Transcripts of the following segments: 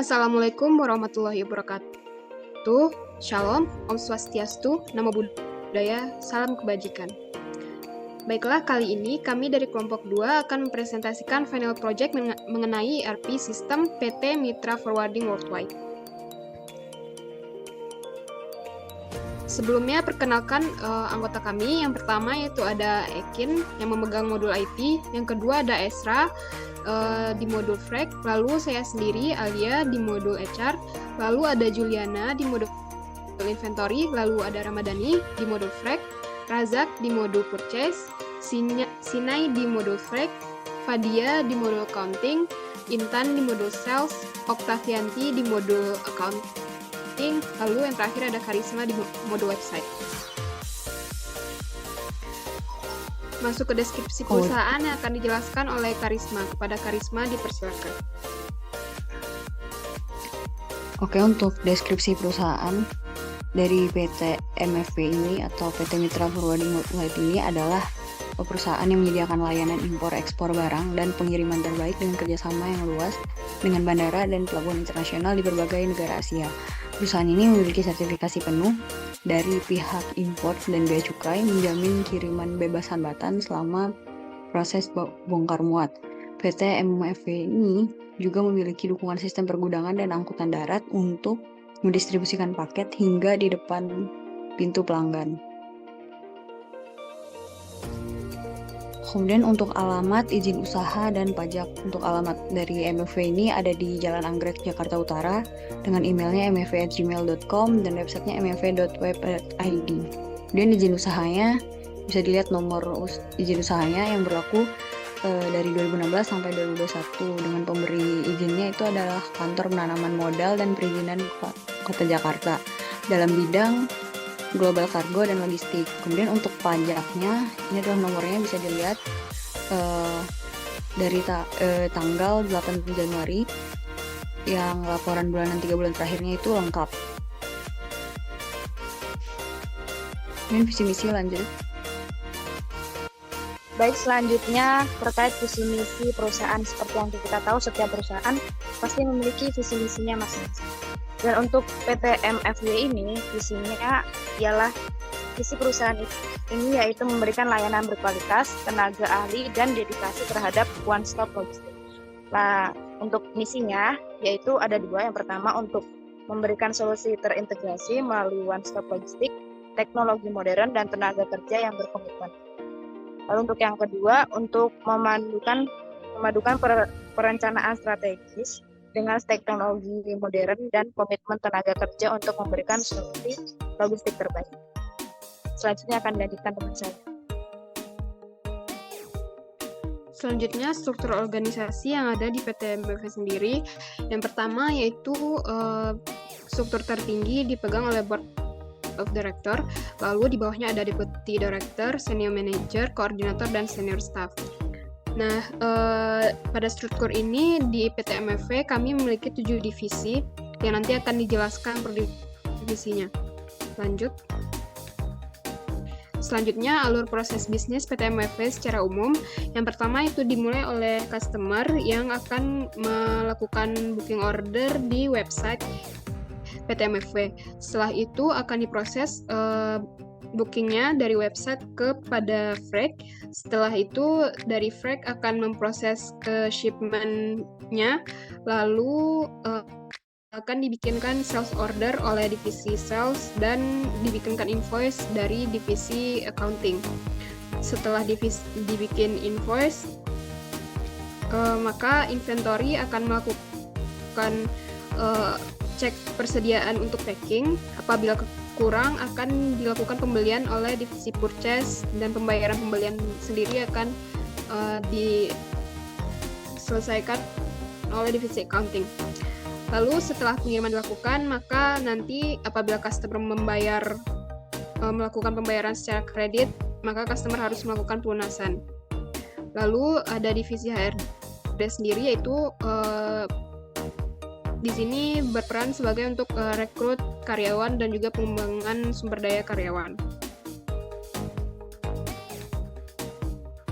Assalamualaikum warahmatullahi wabarakatuh. Shalom, Om Swastiastu, Namo Buddhaya, Salam Kebajikan. Baiklah, kali ini kami dari kelompok 2 akan mempresentasikan final project mengenai ERP sistem PT Mitra Forwarding Worldwide. Sebelumnya, perkenalkan anggota kami. Yang pertama yaitu ada Ekin yang memegang modul IT, yang kedua ada Esra di modul FREC, lalu saya sendiri Alia di modul HR, lalu ada Juliana di modul Inventory, lalu ada Ramadhani di modul FREC, Razak di modul Purchase, Sinai di modul FREC, Fadia di modul Accounting, Intan di modul Sales, Oktavianti di modul Accounting, lalu yang terakhir ada Karisma di modul Website. Masuk ke deskripsi perusahaan yang akan dijelaskan oleh Karisma. Kepada Karisma dipersilakan. Oke, untuk deskripsi perusahaan dari PT MFW ini atau PT Mitra Forwarding Worldwide ini adalah perusahaan yang menyediakan layanan impor-ekspor barang dan pengiriman terbaik dengan kerjasama yang luas dengan bandara dan pelabuhan internasional di berbagai negara Asia. Perusahaan ini memiliki sertifikasi penuh dari pihak import dan bea cukai, menjamin kiriman bebas hambatan selama proses bongkar muat. PT MFW ini juga memiliki dukungan sistem pergudangan dan angkutan darat untuk mendistribusikan paket hingga di depan pintu pelanggan. Kemudian untuk alamat, izin usaha, dan pajak. Untuk alamat dari MFW ini ada di Jalan Anggrek, Jakarta Utara, dengan emailnya mfw@gmail.com dan websitenya mfw.web.id. Kemudian izin usahanya, bisa dilihat nomor izin usahanya yang berlaku dari 2016 sampai 2021. Dengan pemberi izinnya itu adalah Kantor Penanaman Modal dan Perizinan Kota Jakarta dalam bidang global cargo dan logistik. Kemudian untuk pajaknya, ini adalah nomornya bisa dilihat dari tanggal 8 Januari, yang laporan bulanan 3 bulan terakhirnya itu lengkap. Kemudian visi misi lanjut. Baik, selanjutnya terkait visi misi perusahaan. Seperti yang kita tahu, setiap perusahaan pasti memiliki visi misinya masing-masing. Dan untuk PT MFW ini, visinya ialah visi perusahaan ini yaitu memberikan layanan berkualitas, tenaga ahli, dan dedikasi terhadap one-stop logistik. Nah, untuk misinya yaitu ada dua. Yang pertama untuk memberikan solusi terintegrasi melalui one-stop logistik, teknologi modern, dan tenaga kerja yang berkomitmen. Lalu untuk yang kedua, untuk memadukan perencanaan strategis dengan teknologi modern dan komitmen tenaga kerja untuk memberikan solusi logistik terbaik. Selanjutnya akan dilanjutkan dengan saya. Selanjutnya, struktur organisasi yang ada di PT MFW sendiri. Yang pertama yaitu struktur tertinggi dipegang oleh Board of Director, lalu di bawahnya ada Deputy Director, Senior Manager, Koordinator, dan Senior Staff. Nah, pada struktur ini di PT MFW kami memiliki 7 divisi yang nanti akan dijelaskan per divisinya. Lanjut. Selanjutnya, alur proses bisnis PT MFW secara umum. Yang pertama itu dimulai oleh customer yang akan melakukan booking order di website PT MFW. Setelah itu akan diproses bookingnya dari website kepada FREC. Setelah itu dari FREC akan memproses ke shipment-nya, lalu akan dibikinkan sales order oleh divisi sales dan dibikinkan invoice dari divisi accounting. Setelah dibikin invoice, maka inventory akan melakukan cek persediaan untuk packing. Apabila kurang, akan dilakukan pembelian oleh divisi purchase dan pembayaran pembelian sendiri akan diselesaikan oleh divisi accounting. Lalu setelah pengiriman dilakukan, maka nanti apabila customer melakukan pembayaran secara kredit, maka customer harus melakukan pelunasan. Lalu ada divisi HRD sendiri, yaitu di sini berperan sebagai untuk rekrut karyawan dan juga pengembangan sumber daya karyawan.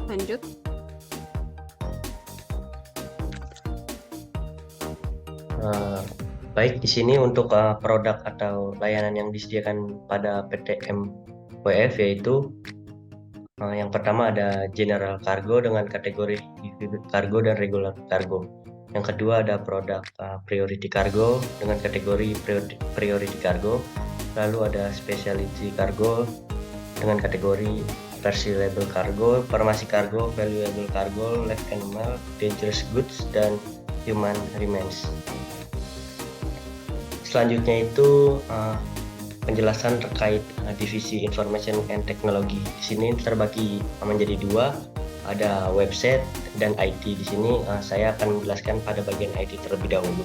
Lanjut. Baik, di sini untuk produk atau layanan yang disediakan pada PTMWF yaitu yang pertama ada General Cargo dengan kategori Cargo dan Regular Cargo. Yang kedua ada produk Priority Cargo dengan kategori Priority Cargo. Lalu ada Specialty Cargo dengan kategori Perishable Cargo, Farmasi Cargo, Valuable Cargo, Live Animal, Dangerous Goods, dan Human Remains. Selanjutnya itu penjelasan terkait divisi Information and Technology. Di sini terbagi menjadi dua, ada website dan IT. Di sini saya akan menjelaskan pada bagian IT terlebih dahulu.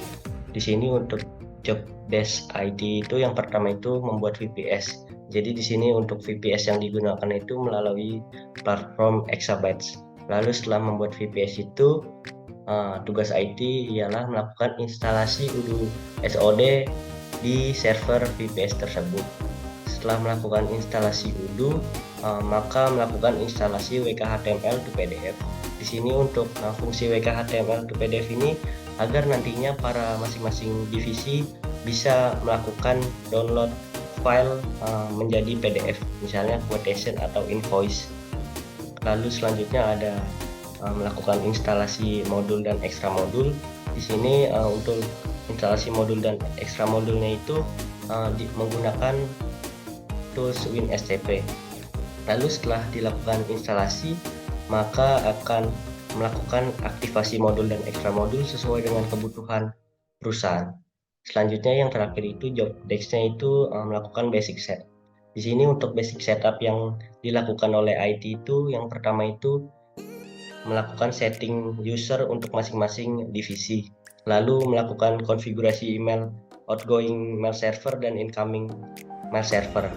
Di sini untuk job desk IT itu yang pertama itu membuat VPS. Jadi di sini untuk VPS yang digunakan itu melalui platform Exabytes. Lalu setelah membuat VPS itu tugas IT ialah melakukan instalasi UDU SOD di server VPS tersebut. Setelah melakukan instalasi UDU, maka melakukan instalasi WKHTML to PDF. Di sini untuk fungsi WKHTML to PDF ini agar nantinya para masing-masing divisi bisa melakukan download file menjadi PDF, misalnya quotation atau invoice. Lalu selanjutnya ada melakukan instalasi modul dan ekstra modul. Di sini untuk instalasi modul dan ekstra modulnya itu menggunakan tools WinSCP. Lalu setelah dilakukan instalasi, maka akan melakukan aktivasi modul dan ekstra modul sesuai dengan kebutuhan perusahaan. Selanjutnya yang terakhir itu job desk-nya itu melakukan basic set. Di sini untuk basic setup yang dilakukan oleh IT itu yang pertama itu melakukan setting user untuk masing-masing divisi, lalu melakukan konfigurasi email outgoing mail server dan incoming mail server.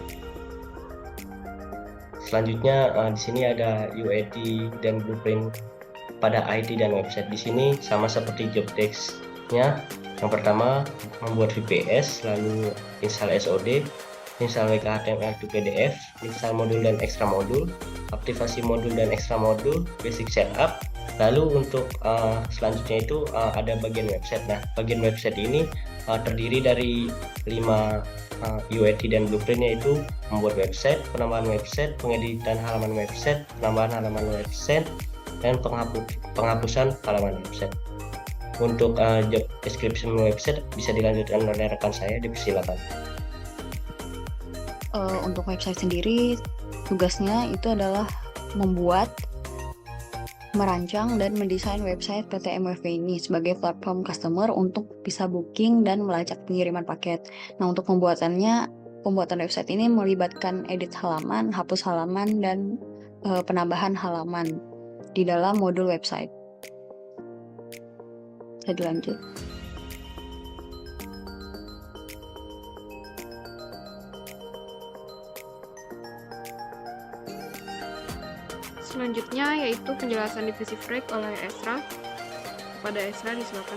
Selanjutnya di sini ada UAT dan blueprint pada IT dan website. Di sini sama seperti job desk-nya. Yang pertama membuat VPS, lalu install SOD, install WKHTML to PDF, install modul dan ekstra modul, aktivasi modul dan ekstra modul, basic setup. Lalu untuk selanjutnya itu ada bagian website. Nah, bagian website ini terdiri dari 5 UAT dan blueprint, yaitu membuat website, penambahan website, pengeditan halaman website, penambahan halaman website, dan penghapusan halaman website. Untuk job description website bisa dilanjutkan oleh rekan saya, dipersilakan. Untuk website sendiri, tugasnya itu adalah membuat, merancang, dan mendesain website PT MWF ini sebagai platform customer untuk bisa booking dan melacak pengiriman paket. Nah, untuk pembuatan website ini melibatkan edit halaman, hapus halaman, dan penambahan halaman di dalam modul website. Bisa dilanjut. Selanjutnya yaitu penjelasan divisi Frek oleh Esra. Kepada Esra disilakan.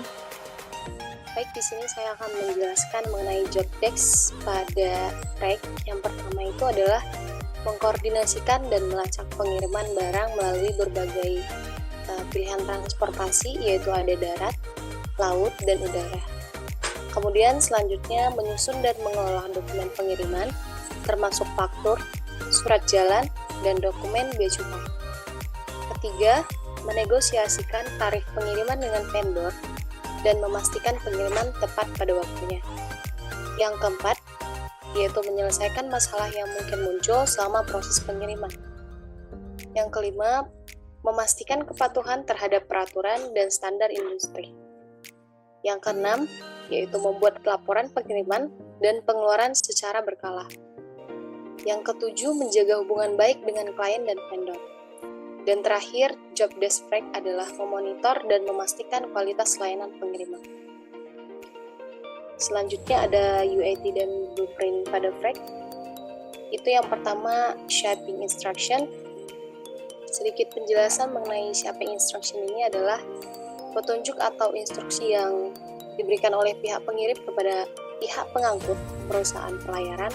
Baik, di sini saya akan menjelaskan mengenai job desk pada Frek. Yang pertama itu adalah mengkoordinasikan dan melacak pengiriman barang melalui berbagai pilihan transportasi, yaitu ada darat, laut, dan udara. Kemudian selanjutnya menyusun dan mengolah dokumen pengiriman, termasuk faktur, surat jalan, dan dokumen bea cukai. Ketiga, menegosiasikan tarif pengiriman dengan vendor dan memastikan pengiriman tepat pada waktunya. Yang keempat, yaitu menyelesaikan masalah yang mungkin muncul selama proses pengiriman. Yang kelima, memastikan kepatuhan terhadap peraturan dan standar industri. Yang keenam, yaitu membuat laporan pengiriman dan pengeluaran secara berkala. Yang ketujuh, menjaga hubungan baik dengan klien dan vendor. Dan terakhir, job desk Frek adalah memonitor dan memastikan kualitas layanan pengiriman. Selanjutnya ada UAT dan blueprint pada Frek. Itu yang pertama, shipping instruction. Sedikit penjelasan mengenai shipping instruction ini adalah petunjuk atau instruksi yang diberikan oleh pihak pengirim kepada pihak pengangkut perusahaan pelayaran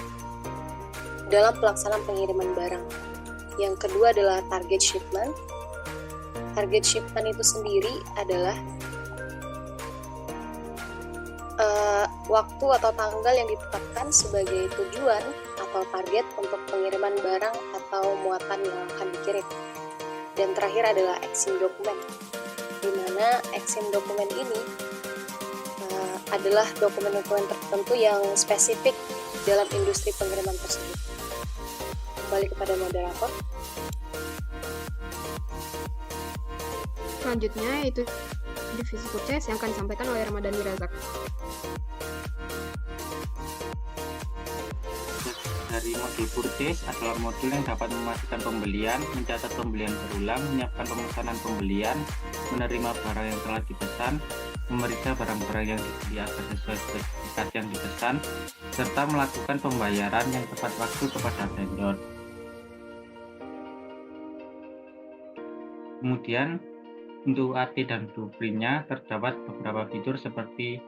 dalam pelaksanaan pengiriman barang. Yang kedua adalah target shipment. Target shipment itu sendiri adalah waktu atau tanggal yang ditetapkan sebagai tujuan atau target untuk pengiriman barang atau muatan yang akan dikirim. Dan terakhir adalah exim dokumen, di mana exim dokumen ini adalah dokumen-dokumen tertentu yang spesifik dalam industri pengiriman tersebut. Kembali kepada moderator. Selanjutnya itu divisi purchase yang akan disampaikan oleh Ramadhani Razak. Dari modul purchase adalah modul yang dapat memastikan pembelian, mencatat pembelian berulang, menyiapkan pemesanan pembelian, menerima barang yang telah dipesan, memeriksa barang-barang yang dibeli agar sesuai spesifikasi yang dipesan, serta melakukan pembayaran yang tepat waktu kepada vendor. Kemudian untuk UAT dan blueprint-nya terdapat beberapa fitur seperti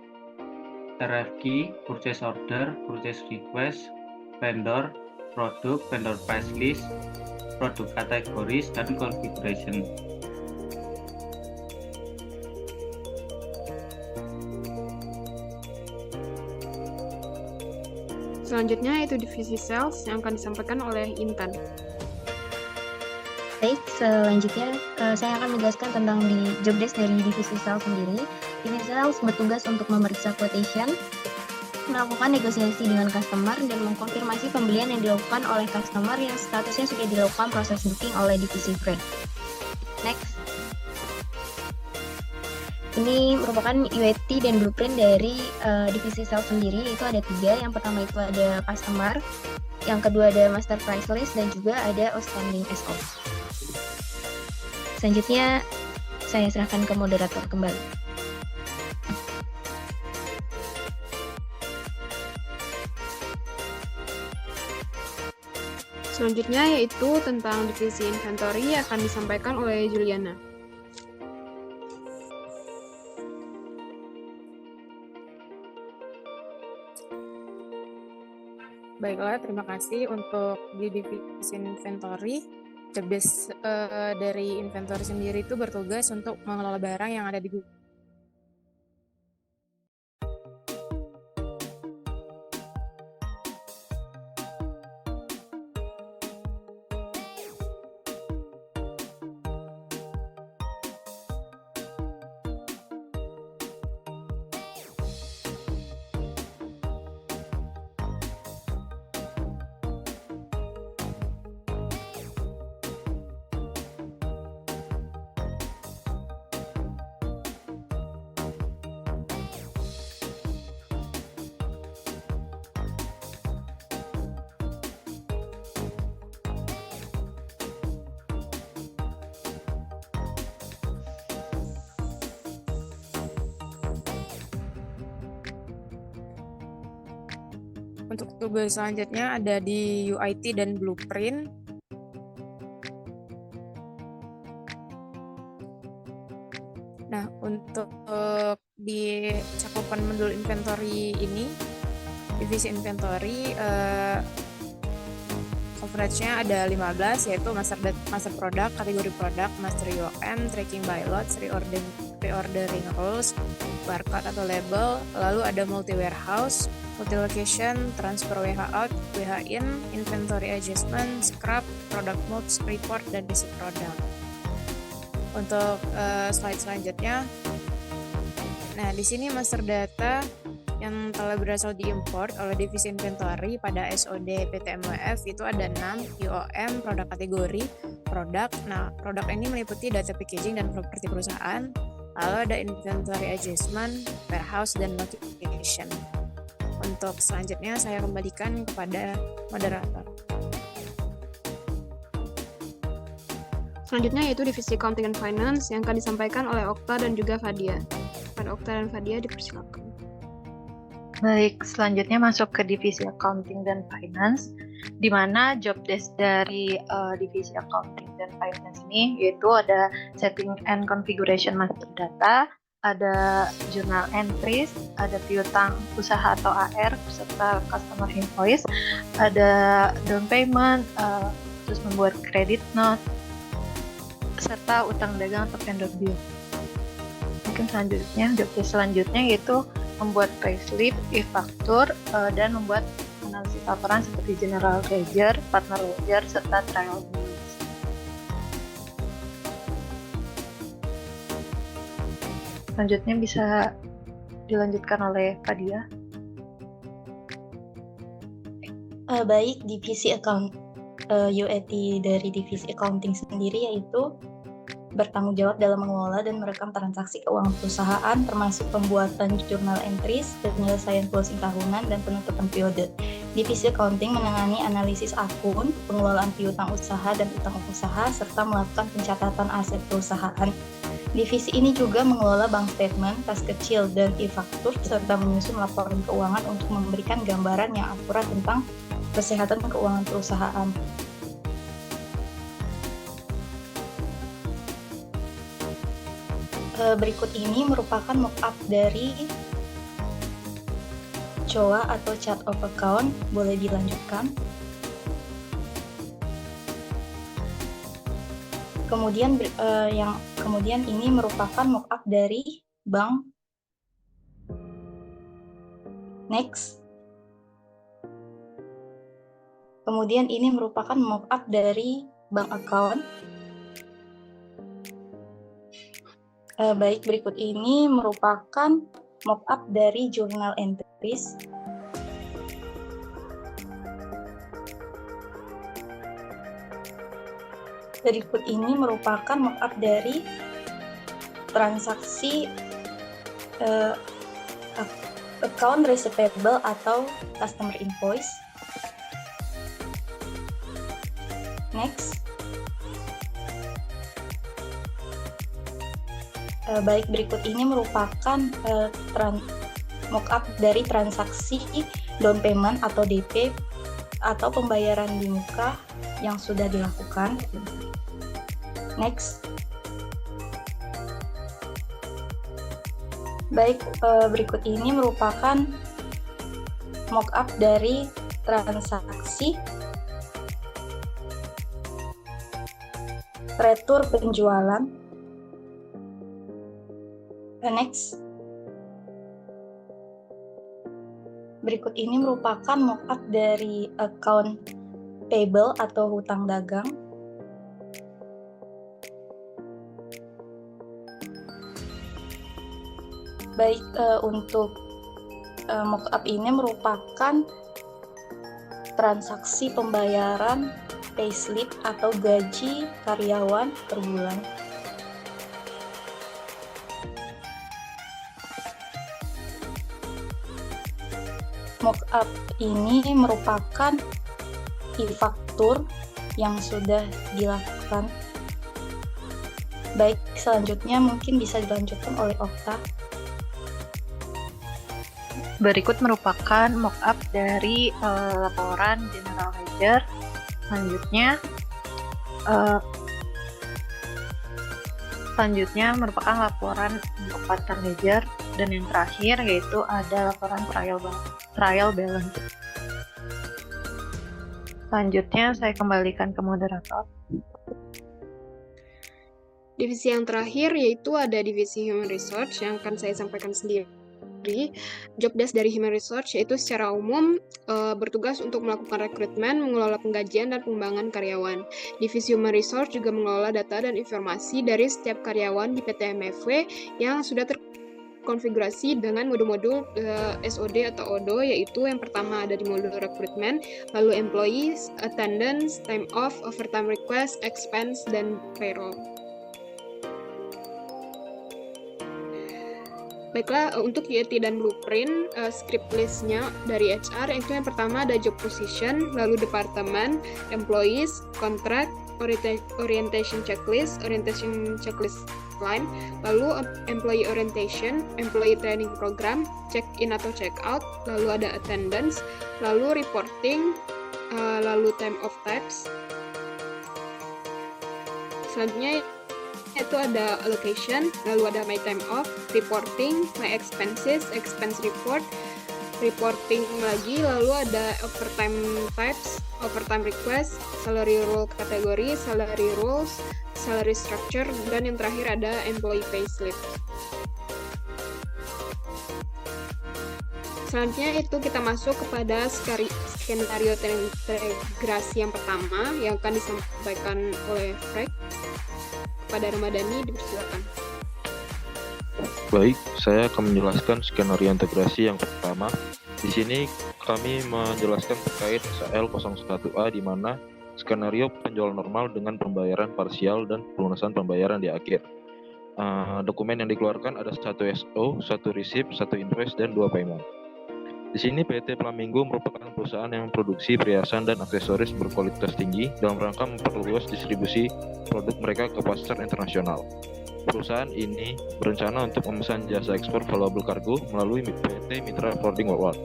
RFQ, purchase order, purchase request, vendor, produk, vendor price list, produk categories, dan configuration. Selanjutnya itu divisi sales yang akan disampaikan oleh Intan. Baik, selanjutnya saya akan menjelaskan tentang di job desk dari divisi sales sendiri. Divisi sales bertugas untuk memeriksa quotation, melakukan negosiasi dengan customer, dan mengkonfirmasi pembelian yang dilakukan oleh customer yang statusnya sudah dilakukan proses booking oleh divisi freight. Next. Ini merupakan UAT dan blueprint dari divisi sales sendiri, yaitu ada 3. Yang pertama itu ada customer, yang kedua ada master price list, dan juga ada outstanding SO. Selanjutnya, saya serahkan ke moderator kembali. Selanjutnya yaitu tentang divisi inventory yang akan disampaikan oleh Juliana. Baiklah, terima kasih untuk di divisi inventory. Job desk dari inventory sendiri itu bertugas untuk mengelola barang yang ada di Untuk tugas selanjutnya ada di UIT dan blueprint. Nah, untuk di cakupan modul inventory ini, divisi inventory coverage-nya ada 15, yaitu master product, kategori produk, master UOM, tracking by lots, reordering rules, barcode atau label, lalu ada multi warehouse, multi location, transfer WH out, WH in, inventory adjustment, scrap, product moves, report, dan receipt product. Untuk slide selanjutnya, nah di sini master data yang telah berasal diimport oleh divisi inventory pada SOD PTMWF itu ada 6, UOM, produk kategori, produk. Nah, produk ini meliputi data packaging dan properti perusahaan, lalu ada inventory adjustment, warehouse, dan location. Untuk selanjutnya saya kembalikan kepada moderator. Selanjutnya yaitu divisi accounting and finance yang akan disampaikan oleh Okta dan juga Fadia. Pada Okta dan Fadia dipersilakan. Baik, selanjutnya masuk ke divisi accounting dan finance, di mana job desk dari divisi accounting dan finance ini yaitu ada setting and configuration master data, ada journal entries, ada piutang usaha atau AR beserta customer invoice, ada down payment, terus membuat credit note, serta utang dagang atau vendor bill. Mungkin selanjutnya, job desk selanjutnya yaitu membuat payslip, e-faktur, dan membuat analisis laporan seperti general ledger, partner ledger, serta trial balance. Selanjutnya bisa dilanjutkan oleh Fadia. Baik, divisi UAT dari divisi accounting sendiri yaitu bertanggung jawab dalam mengelola dan merekam transaksi keuangan perusahaan, termasuk pembuatan journal entries, penyelesaian closing tahunan, dan penutupan periode. Divisi accounting menangani analisis akun, pengelolaan piutang usaha dan utang usaha, serta melakukan pencatatan aset perusahaan. Divisi ini juga mengelola bank statement, kas kecil, dan e-faktur, serta menyusun laporan keuangan untuk memberikan gambaran yang akurat tentang kesehatan keuangan perusahaan. Berikut ini merupakan mock-up dari COA atau chart of account. Boleh dilanjutkan. Kemudian ini merupakan mock-up dari bank. Next. Kemudian ini merupakan mock-up dari bank account. Baik, berikut ini merupakan mock-up dari journal entries. Berikut ini merupakan mock-up dari transaksi account receivable atau customer invoice. Next. Baik, berikut ini merupakan mock-up dari transaksi down payment atau DP atau pembayaran di muka yang sudah dilakukan. Next. Baik, berikut ini merupakan mock-up dari transaksi retur penjualan. Next. Berikut ini merupakan mock-up dari account payable atau hutang dagang. Baik, untuk mock-up ini merupakan transaksi pembayaran payslip atau gaji karyawan per bulan. Mock-up ini merupakan e-faktur yang sudah dilakukan. Baik, selanjutnya mungkin bisa dilanjutkan oleh Okta. Berikut merupakan mock-up dari laporan general ledger. Selanjutnya merupakan laporan untuk partner ledger, dan yang terakhir yaitu ada laporan trial balance. Selanjutnya saya kembalikan ke moderator. Divisi yang terakhir yaitu ada divisi Human Resource yang akan saya sampaikan sendiri. Job desk dari Human Resource yaitu secara umum bertugas untuk melakukan rekrutmen, mengelola penggajian dan pengembangan karyawan. Divisi Human Resource juga mengelola data dan informasi dari setiap karyawan di PT MFW yang sudah terkonfigurasi dengan modul-modul SOD atau ODO, yaitu yang pertama ada di modul rekrutmen, lalu employees, attendance, time off, overtime request, expense, dan payroll. Baiklah, untuk UAT dan blueprint, script list-nya dari HR, itu yang pertama ada job position, lalu departemen, employees, contract, orientation checklist line, lalu employee orientation, employee training program, check-in atau check-out, lalu ada attendance, lalu reporting, lalu time of types. Selanjutnya itu ada allocation, lalu ada my time off, reporting, my expenses, expense report, reporting lagi, lalu ada overtime types, overtime request, salary rule kategori, salary rules, salary structure, dan yang terakhir ada employee payslip. Selanjutnya itu kita masuk kepada skenario integrasi yang pertama yang akan disampaikan oleh Frank. Kepada Ramadhani, dipersilakan. Baik, saya akan menjelaskan skenario integrasi yang pertama. Di sini kami menjelaskan terkait SL01A di mana skenario penjualan normal dengan pembayaran parsial dan pelunasan pembayaran di akhir. Dokumen yang dikeluarkan ada 1 SO, 1 receipt, 1 invoice, dan 2 payment. Di sini PT Flamingo merupakan perusahaan yang memproduksi perhiasan dan aksesoris berkualitas tinggi dalam rangka memperluas distribusi produk mereka ke pasar internasional. Perusahaan ini berencana untuk memesan jasa ekspor valuable cargo melalui PT Mitra Forwarding Worldwide.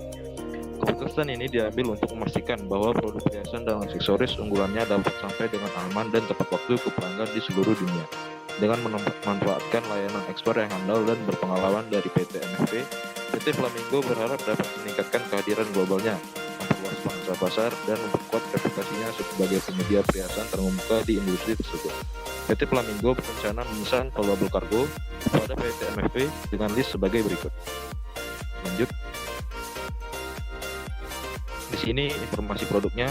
Keputusan ini diambil untuk memastikan bahwa produk perhiasan dan aksesoris unggulannya dapat sampai dengan aman dan tepat waktu ke pelanggan di seluruh dunia. Dengan memanfaatkan layanan ekspor yang handal dan berpengalaman dari PT MFP, PT Flamingo berharap dapat meningkatkan kehadiran globalnya, memperluas pangsa pasar, dan memperkuat reputasinya sebagai penyedia perhiasan terkemuka di industri tersebut. PT Flamingo berencana memesan valuable cargo kepada PT MFP dengan list sebagai berikut. Lanjut. Di sini informasi produknya,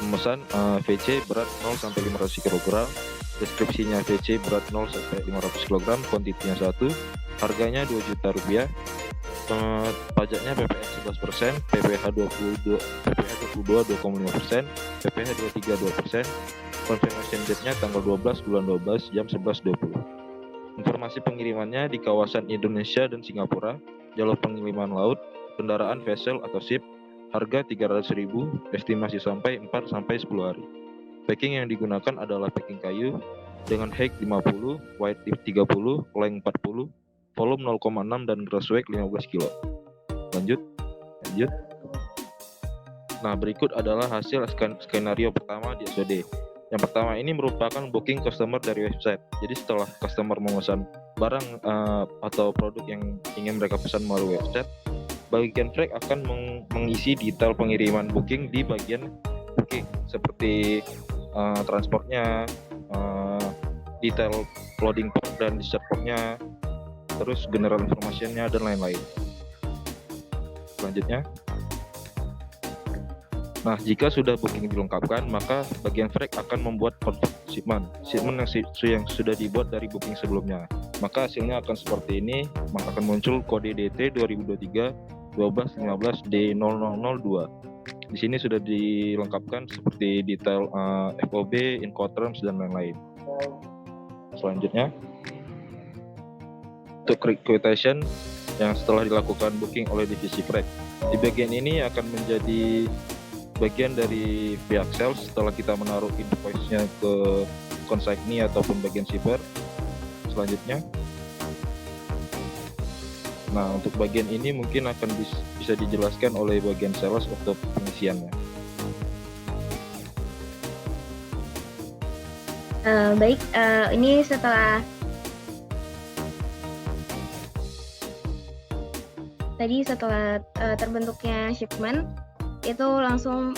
memesan VC berat 0-500 kg, deskripsinya VC berat 0-500 kg, kuantitinya 1, harganya Rp2 juta, pajaknya PPN 11%, PPh 22 2,5%, PPh 23 2%, confirmation date-nya tanggal 12 bulan 12 jam 11.20. Informasi pengirimannya di kawasan Indonesia dan Singapura, jalur pengiriman laut, kendaraan vessel atau ship, harga 300.000, estimasi sampai 4-10 hari. Packing yang digunakan adalah packing kayu dengan height 50, wide 30, length 40, volume 0,6 dan gross weight 15 kg. Lanjut. Nah, berikut adalah hasil skenario pertama di SOD. Yang pertama ini merupakan booking customer dari website. Jadi setelah customer memesan barang atau produk yang ingin mereka pesan melalui website, bagian Frank akan mengisi detail pengiriman booking di bagian booking seperti transportnya, detail loading port dan discharge portnya, terus general information-nya dan lain-lain. Selanjutnya, nah jika sudah booking dilengkapkan, maka bagian Frank akan membuat convert shipment yang sudah dibuat dari booking sebelumnya. Maka hasilnya akan seperti ini, maka akan muncul kode DT 2023 1215 D0002. Di sini sudah dilengkapkan seperti detail FOB, Incoterms, dan lain-lain. Selanjutnya, untuk quotation yang setelah dilakukan booking oleh divisi Frank. Di bagian ini akan menjadi bagian dari pihak sales setelah kita menaruh invoice-nya ke consignee ataupun bagian shipper. Selanjutnya, nah untuk bagian ini mungkin akan bisa dijelaskan oleh bagian sales untuk pengisiannya. Baik, ini setelah terbentuknya shipment, itu langsung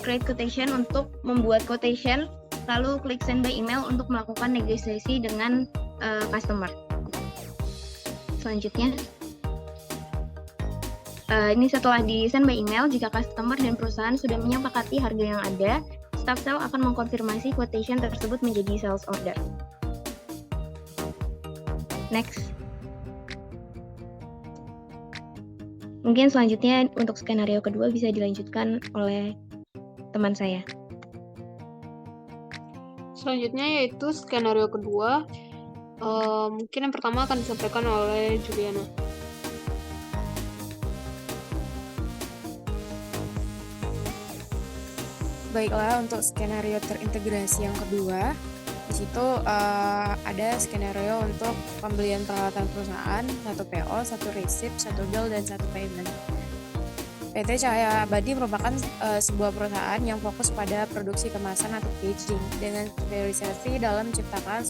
create quotation untuk membuat quotation, lalu klik send by email untuk melakukan negosiasi dengan customer. Selanjutnya, ini setelah di send by email, jika customer dan perusahaan sudah menyepakati harga yang ada, staff sales akan mengkonfirmasi quotation tersebut menjadi sales order. Next. Mungkin selanjutnya untuk skenario kedua bisa dilanjutkan oleh teman saya. Selanjutnya yaitu skenario kedua. Mungkin yang pertama akan disampaikan oleh Juliana. Baiklah, untuk skenario terintegrasi yang kedua, di situ ada skenario untuk pembelian peralatan perusahaan, 1 PO, 1 receipt, 1 bill, dan 1 payment. PT Cahaya Abadi merupakan sebuah perusahaan yang fokus pada produksi kemasan atau packaging dengan spesialisasi dalam menciptakan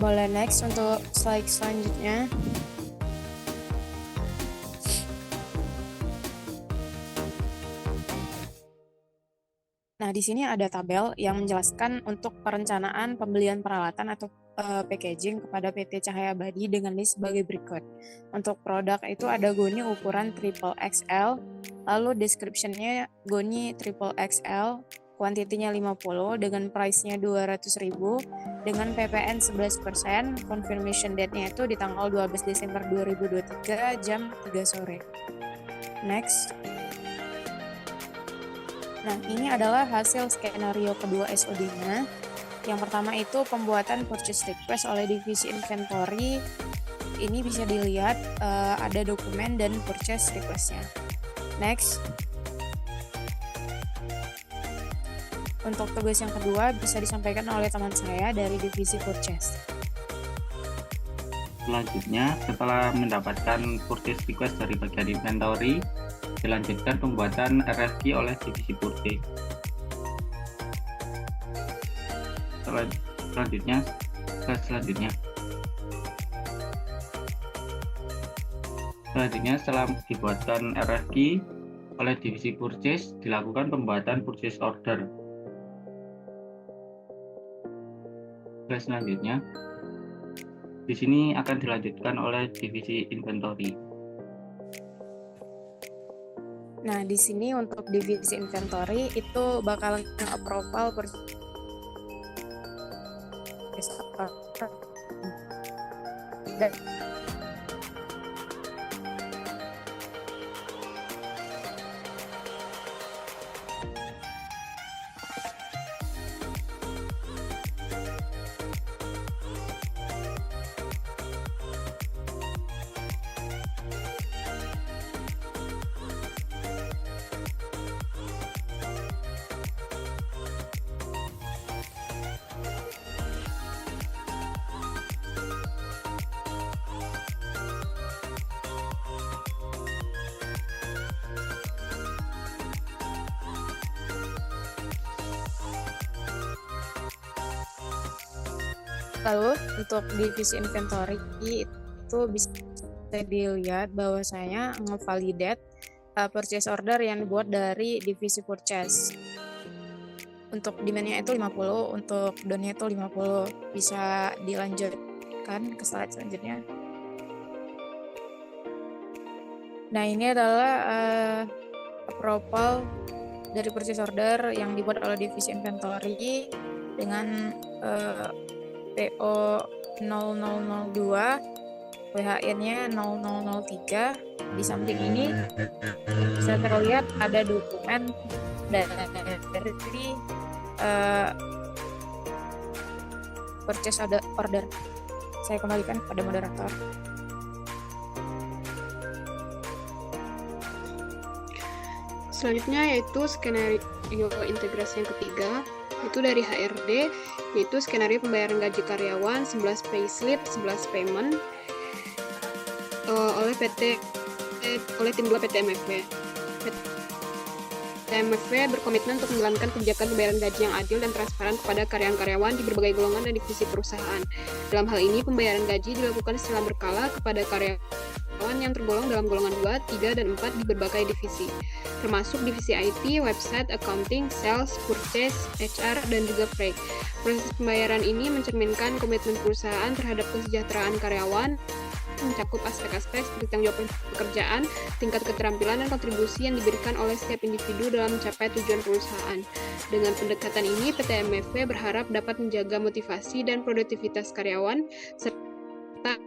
Boleh next untuk slide selanjutnya. Nah, di sini ada tabel yang menjelaskan untuk perencanaan pembelian peralatan atau packaging kepada PT Cahaya Abadi dengan list sebagai berikut. Untuk produk itu ada goni ukuran triple XL, lalu description-nya goni triple XL, kuantitinya 50 dengan price-nya 200.000 dengan PPN 11%, confirmation date-nya itu di tanggal 12 Desember 2023 jam 3 sore. Next. Nah, ini adalah hasil skenario kedua SOD-nya. Yang pertama itu pembuatan purchase request oleh divisi inventory. Ini bisa dilihat ada dokumen dan purchase request-nya. Next. Untuk tugas yang kedua bisa disampaikan oleh teman saya dari divisi purchase. Selanjutnya, setelah mendapatkan purchase request dari bagian inventory, dilanjutkan pembuatan RFQ oleh divisi purchase. Selanjutnya, setelah dibuatkan RFQ oleh divisi purchase, dilakukan pembuatan purchase order. Selanjutnya, di sini akan dilanjutkan oleh divisi inventory. Nah, di sini untuk divisi inventory itu bakal approval Lalu untuk divisi inventory itu bisa dilihat bahwasanya ngevalidate purchase order yang dibuat dari divisi purchase. Untuk demand-nya itu 50, untuk down-nya itu 50. Bisa dilanjutkan ke slide selanjutnya. Nah, ini adalah approval dari purchase order yang dibuat oleh divisi inventory dengan PO 0002, WHN-nya 0003. Di samping ini bisa terlihat ada dokumen dari purchase order. Saya kembalikan kepada moderator. Selanjutnya yaitu skenario integrasi yang ketiga, itu dari HRD, yaitu skenario pembayaran gaji karyawan, 11 payslip, 11 payment oleh tim 2 PT MFW. PT MFW berkomitmen untuk menjalankan kebijakan pembayaran gaji yang adil dan transparan kepada karyawan-karyawan di berbagai golongan dan divisi perusahaan. Dalam hal ini, pembayaran gaji dilakukan secara berkala kepada karyawan yang tergolong dalam golongan 2, 3, dan 4 di berbagai divisi, termasuk divisi IT, website, accounting, sales, purchase, HR, dan juga freight. Proses pembayaran ini mencerminkan komitmen perusahaan terhadap kesejahteraan karyawan, mencakup aspek-aspek seperti tanggung jawab pekerjaan, tingkat keterampilan, dan kontribusi yang diberikan oleh setiap individu dalam mencapai tujuan perusahaan. Dengan pendekatan ini, PT MFW berharap dapat menjaga motivasi dan produktivitas karyawan, serta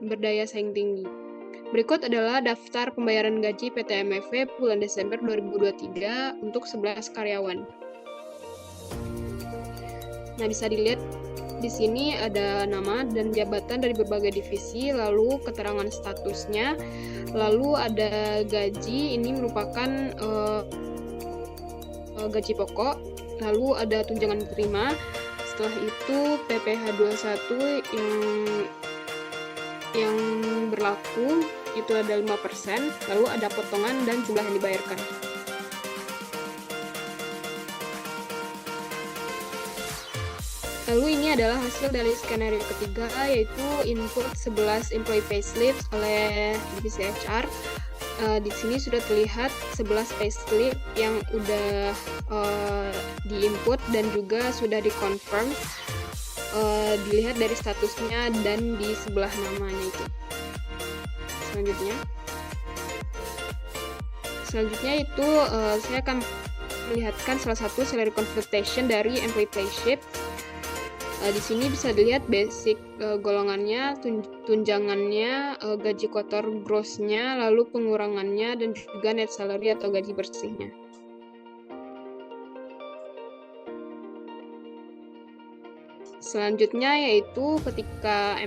berdaya saing tinggi. Berikut adalah daftar pembayaran gaji PT MFW bulan Desember 2023 untuk 11 karyawan. Nah, bisa dilihat di sini ada nama dan jabatan dari berbagai divisi, lalu keterangan statusnya, lalu ada gaji, ini merupakan gaji pokok, lalu ada tunjangan diterima, setelah itu PPh 21 yang berlaku itu ada 5%, lalu ada potongan dan jumlah yang dibayarkan. Lalu ini adalah hasil dari skenario ketiga, yaitu input 11 employee payslip oleh divisi HR. Di sini sudah terlihat 11 payslip yang udah di-input dan juga sudah di-confirm, dilihat dari statusnya dan di sebelah namanya itu. Selanjutnya itu saya akan melihatkan salah satu salary computation dari employee payslip. Di sini bisa dilihat basic golongannya, tunjangannya, gaji kotor gross-nya, lalu pengurangannya, dan juga net salary atau gaji bersihnya. Selanjutnya yaitu ketika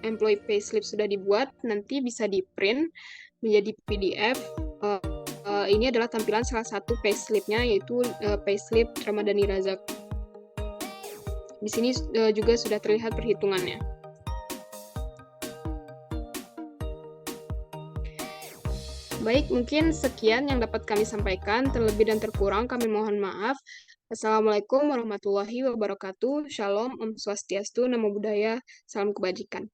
employee payslip sudah dibuat, nanti bisa di-print menjadi PDF. Ini adalah tampilan salah satu payslip-nya, yaitu payslip Ramadhani Razak. Di sini juga sudah terlihat perhitungannya. Baik, mungkin sekian yang dapat kami sampaikan. Terlebih dan terkurang kami mohon maaf. Assalamualaikum warahmatullahi wabarakatuh. Shalom, Om Swastiastu, Namo Buddhaya, Salam Kebajikan.